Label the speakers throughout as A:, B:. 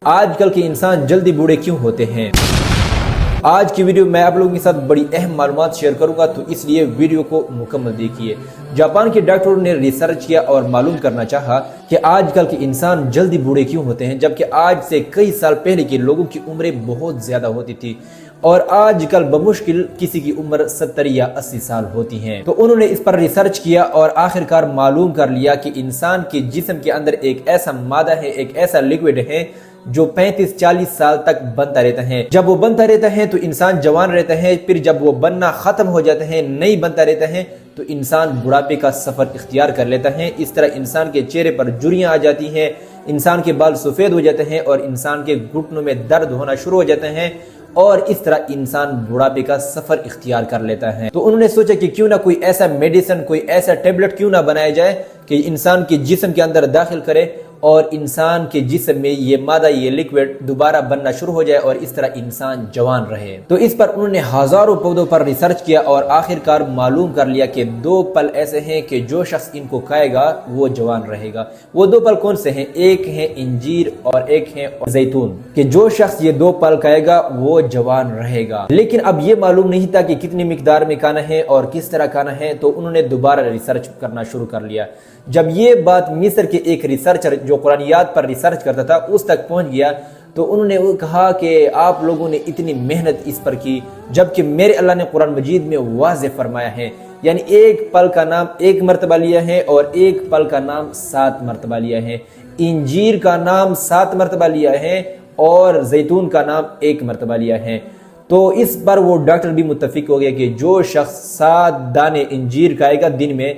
A: آج کل کے انسان جلدی بوڑھے کیوں ہوتے ہیں؟ آج کی ویڈیو میں آپ لوگوں کے ساتھ بڑی اہم معلومات شیئر کروں گا، تو اس لیے ویڈیو کو مکمل دیکھیے۔ جاپان کے ڈاکٹروں نے ریسرچ کیا اور معلوم کرنا چاہا کہ آج کل کے انسان جلدی بوڑھے کیوں ہوتے ہیں، جبکہ آج سے کئی سال پہلے کے لوگوں کی عمریں بہت زیادہ ہوتی تھی اور آج کل بمشکل کسی کی عمر 70 یا 80 سال ہوتی ہیں۔ تو انہوں نے اس پر ریسرچ کیا اور آخرکار معلوم کر لیا کہ انسان کے جسم کے اندر ایک ایسا مادہ ہے، ایک ایسا لیکوڈ ہے جو 35-40 سال تک بنتا رہتا ہے۔ جب وہ بنتا رہتا ہے تو انسان جوان رہتا ہے، پھر جب وہ بننا ختم ہو جاتا ہے، نہیں بنتا رہتا ہے، تو انسان بڑھاپے کا سفر اختیار کر لیتا ہے۔ اس طرح انسان کے چہرے پر جھریاں آ جاتی ہیں، انسان کے بال سفید ہو جاتے ہیں اور انسان کے گھٹنوں میں درد ہونا شروع ہو جاتے ہیں، اور اس طرح انسان بڑھاپے کا سفر اختیار کر لیتا ہے۔ تو انہوں نے سوچا کہ کیوں نہ کوئی ایسا میڈیسن، کوئی ایسا ٹیبلٹ کیوں نہ بنایا جائے کہ انسان کے جسم کے اندر داخل کرے اور انسان کے جسم میں یہ مادہ، یہ لیکوڈ دوبارہ بننا شروع ہو جائے اور اس طرح انسان جوان رہے۔ تو اس پر انہوں نے ہزاروں پودوں پر ریسرچ کیا اور آخرکار معلوم کر لیا کہ 2 پھل ایسے ہیں کہ جو شخص ان کو کھائے گا وہ جوان رہے گا۔ وہ 2 پھل کون سے ہیں؟ ایک ہے انجیر اور ایک ہے زیتون، کہ جو شخص یہ 2 پھل کھائے گا وہ جوان رہے گا۔ لیکن اب یہ معلوم نہیں تھا کہ کتنی مقدار میں کھانا ہے اور کس طرح کھانا ہے، تو انہوں نے دوبارہ ریسرچ کرنا شروع کر لیا۔ جب یہ بات مصر کے ایک ریسرچر جو قرآنیات پر ریسرچ کرتا تھا اس تک پہنچ گیا، تو انہوں نے کہا کہ آپ لوگوں نے اتنی محنت اس پر کی، جبکہ میرے اللہ نے قرآن مجید میں واضح فرمایا ہے، یعنی ایک پھل کا نام 1 مرتبہ لیا ہے اور ایک پھل کا نام 7 مرتبہ لیا ہے، انجیر کا نام 7 مرتبہ لیا ہے اور زیتون کا نام 1 مرتبہ لیا ہے۔ تو اس پر وہ ڈاکٹر بھی متفق ہو گیا کہ جو شخص 7 دانے انجیر کھائے گا دن میں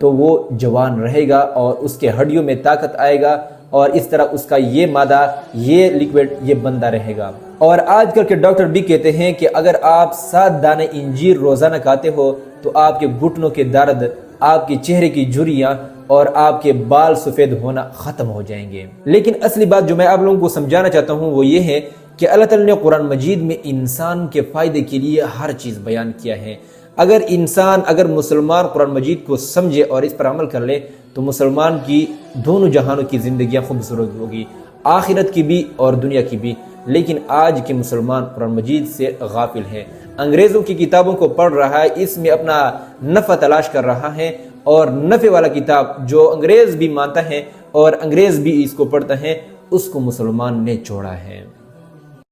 A: تو وہ جوان رہے گا اور اس کے ہڈیوں میں طاقت آئے گا اور اس طرح اس کا یہ مادہ، یہ لیکوڈ یہ بنتا رہے گا۔ اور آج کل کے ڈاکٹر بھی کہتے ہیں کہ اگر آپ 7 دانے انجیر روزانہ کھاتے ہو تو آپ کے گھٹنوں کے درد، آپ کے چہرے کی جھریاں اور آپ کے بال سفید ہونا ختم ہو جائیں گے۔ لیکن اصلی بات جو میں آپ لوگوں کو سمجھانا چاہتا ہوں وہ یہ ہے کہ اللہ تعالیٰ نے قرآن مجید میں انسان کے فائدے کے لیے ہر چیز بیان کیا ہے۔ اگر مسلمان قرآن مجید کو سمجھے اور اس پر عمل کر لے تو مسلمان کی دونوں جہانوں کی زندگیاں خوبصورت ہوگی، آخرت کی بھی اور دنیا کی بھی۔ لیکن آج کے مسلمان قرآن مجید سے غافل ہیں، انگریزوں کی کتابوں کو پڑھ رہا ہے، اس میں اپنا نفع تلاش کر رہا ہے، اور نفع والا کتاب جو انگریز بھی مانتا ہے اور انگریز بھی اس کو پڑھتا ہے، اس کو مسلمان نے چھوڑا ہے۔